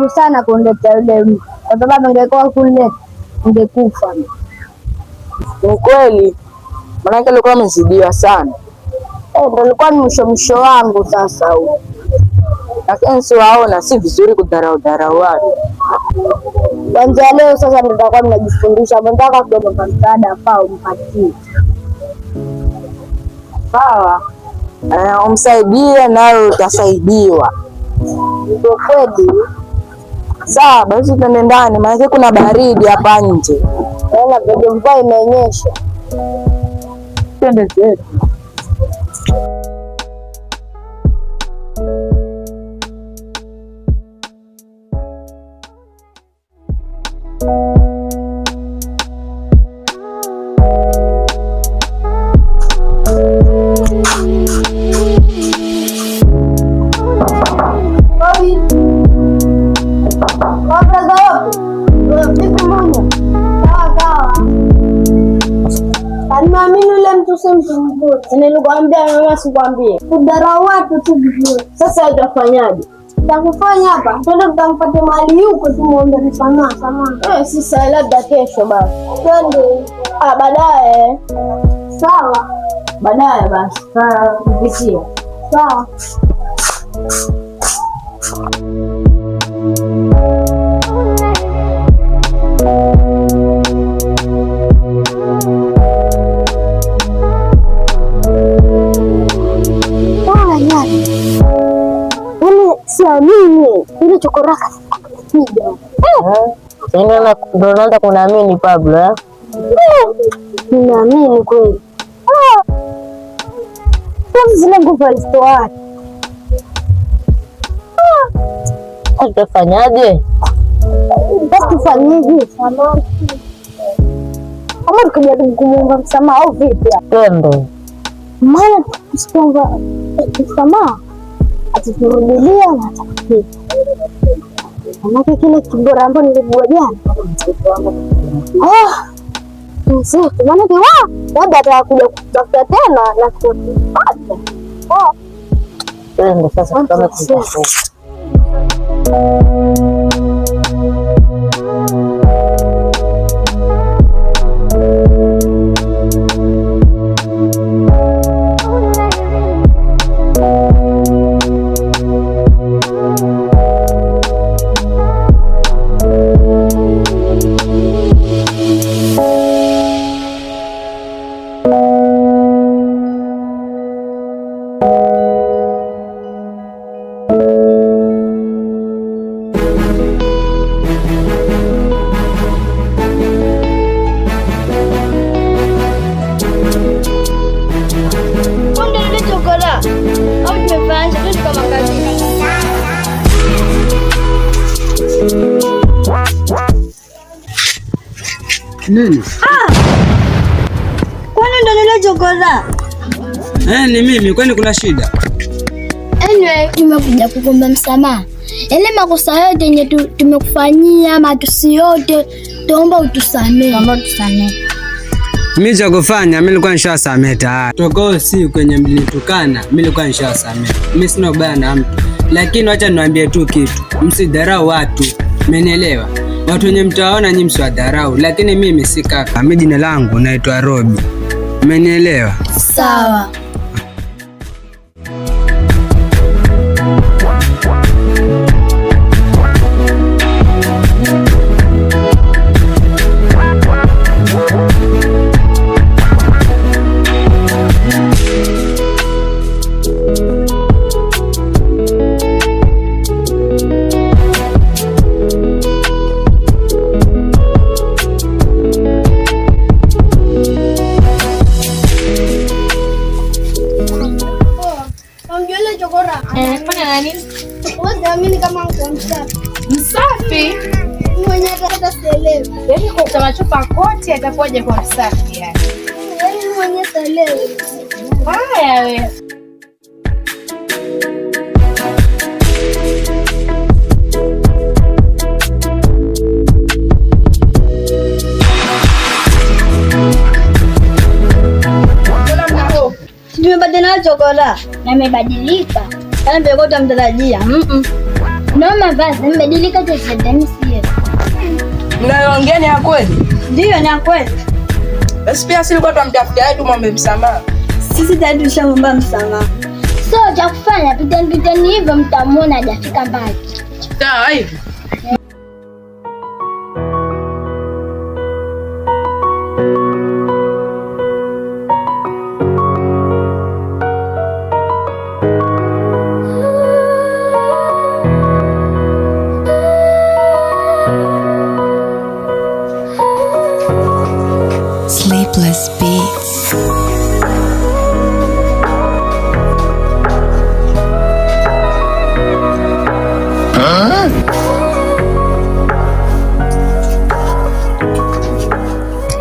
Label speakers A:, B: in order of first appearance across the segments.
A: nashukuru sana kuniletea yule mtu, kwa sababu ingekuwa kule ungekufa.
B: Ni kweli, maanake alikuwa amezidiwa sana.
A: Ndio ilikuwa ni mwisho wangu sasa huu.
B: Lakini siwaona si vizuri kudharau watu.
A: Kwanza leo sasa ndio tutakuwa tunajifundisha, nataka kidogo kwa msaada faa umpatie.
B: Sawa. Umsaidie nawe utasaidiwa.
A: Ndio kweli.
B: Sawa, basi tuende ndani maana kuna baridi hapa nje.
A: Naona bado mvua imenyesha.
B: Twende zetu.
A: Naamini yule mtu si mtu mzuri. Nilikwambia mama sikwambie. Kudharau watu tu vizuri.
B: Sasa utafanyaje?
A: Tutakufanya hapa. Twende tukampate mahali yuko tumuombe msamaha.
B: Sasa labda kesho basi.
A: Twende.
B: Baadaye.
A: Sawa.
B: Baadaye basi. Kupitia.
A: Sawa. Siamini ile chokoraka piga.
B: Ndio naanza kunaamini Pablo.
A: Ninaamini kweli. Zile nguvu alizitoa.
B: Tutafanyaje?
A: Basi tufanyeje? Kama tukijaribu kumuomba msamaha au vipi?
B: Twende.
A: Maana tusiomba msamaha ataturudilia na atakupiga. Manake kile kibora ambacho niligua jana. Mzee, manake labda atakuja kutafuta tena na kutupata.
B: Twende sasa kama tunataka.
C: Nini?
A: Kwani ndo nile chokola?
C: Ni mimi, kwani kuna shida?
A: Anyway, nimekuja kukuomba msamaha. Yale makosa yote yenye tumekufanyia, matusi yote, tuomba utusamee. Kama tusamee.
C: Mimi cha kufanya, mimi nilikuwa nishasamea tayari. Toka si kwenye mlinitukana, mimi nilikuwa nishasamea. Mimi sina ubaya na mtu. Lakini acha niwaambie tu kitu. Msidharau watu. Umenielewa? Watu wenye mtaona nyinyi msiwadharau, lakini mimi si kaka. Mimi jina langu naitwa Robi. Umenielewa?
A: Sawa.
D: Msafi
A: mwenye hata sielewi.
D: Yaani kwa machupa kote atakuwaje kwa msafi yani?
A: Yaani mwenye sielewi.
D: Haya wewe.
A: Nimebadilika chokola. Na nimebadilika. Yaani mbona mtarajia? Naomba basi mbadilika tafadhali sie.
B: Mnayoongea ni ya kweli?
E: Ndio, ni ya kweli.
B: Basi pia sisi kwa tumtafutia yetu muombe msamaha.
E: Sisi tayari tushamwomba msamaha.
A: So cha kufanya pitani hivyo mtamuona hajafika mbali.
B: Sawa hivi.
F: Sleepless Beats.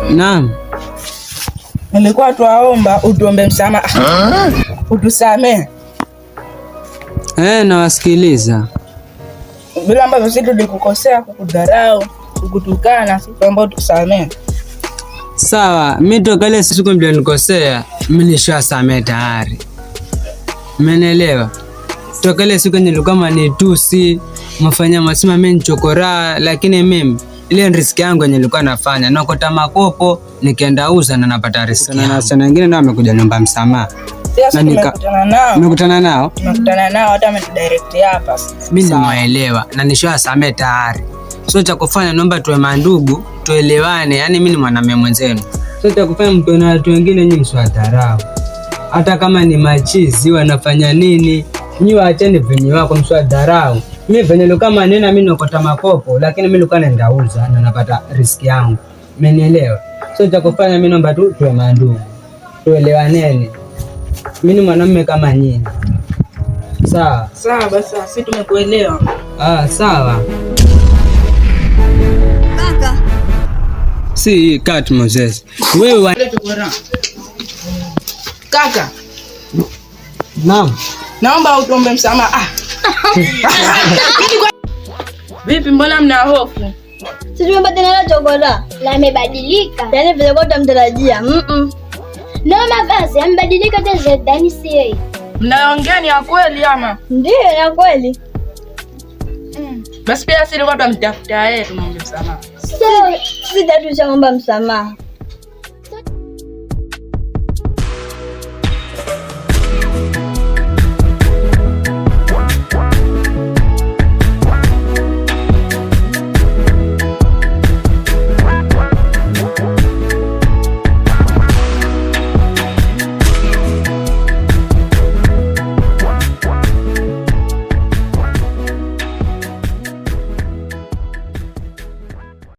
C: Naam.
B: Nilikuwa tuwaomba utuombe msamaha. Utusamee.
C: Nawasikiliza.
B: Bila ambavyo sisi tulikukosea, kukudharau, kukutukana, tuomba utusamee.
C: Sawa, mimi toka ile siku mlionikosea, mimi nishasamea tayari. Mmenielewa? Toka ile siku nilikuwa manitusi, mfanya masema mimi nichokora, lakini mimi ile riski yangu nilikuwa nafanya, nakota makopo, nikaenda uza na napata riski. Na sana wengine ndio wamekuja niomba msamaha.
B: Sasa nimekutana nao.
C: Nimekutana nao?
B: Nimekutana nao hata ametudirect hapa.
C: Mimi nimeelewa na nishasamea tayari. So cha kufanya naomba tuwe mandugu, tuelewane, yani mimi ni mwanamume mwenzenu. So cha kufanya mtu na watu wengine nyinyi msiwadharau. Hata kama ni machizi wanafanya nini, nyinyi waacheni venye wako msiwadharau. Mimi venye ndo kama nena mimi nakota makopo, lakini mimi nilikuwa naenda uza na napata riski yangu. Umenielewa? So cha kufanya mimi naomba tu tuwe mandugu. Tuelewaneni. Mimi ni mwanamume kama nyinyi. Sawa.
B: Sawa basi sisi tumekuelewa.
C: Sawa.
E: Kaka.
C: Si cut Moses. Wewe
B: Kaka.
C: Naam.
B: Naomba utuombe msamaha. Vipi, mbona mna hofu?
E: Sisi tumepata tena chokora.
A: La amebadilika.
E: Yaani vile kwa tutamtarajia.
A: Naomba basi ambadilika tafadhali sie.
B: Mnaongea ni ya kweli ama?
E: Ndio, ni ya kweli.
B: Basi pia sisi kwa tumtafutia yeye tumwombe msamaha.
E: Sisi tayari tushamwomba msamaha.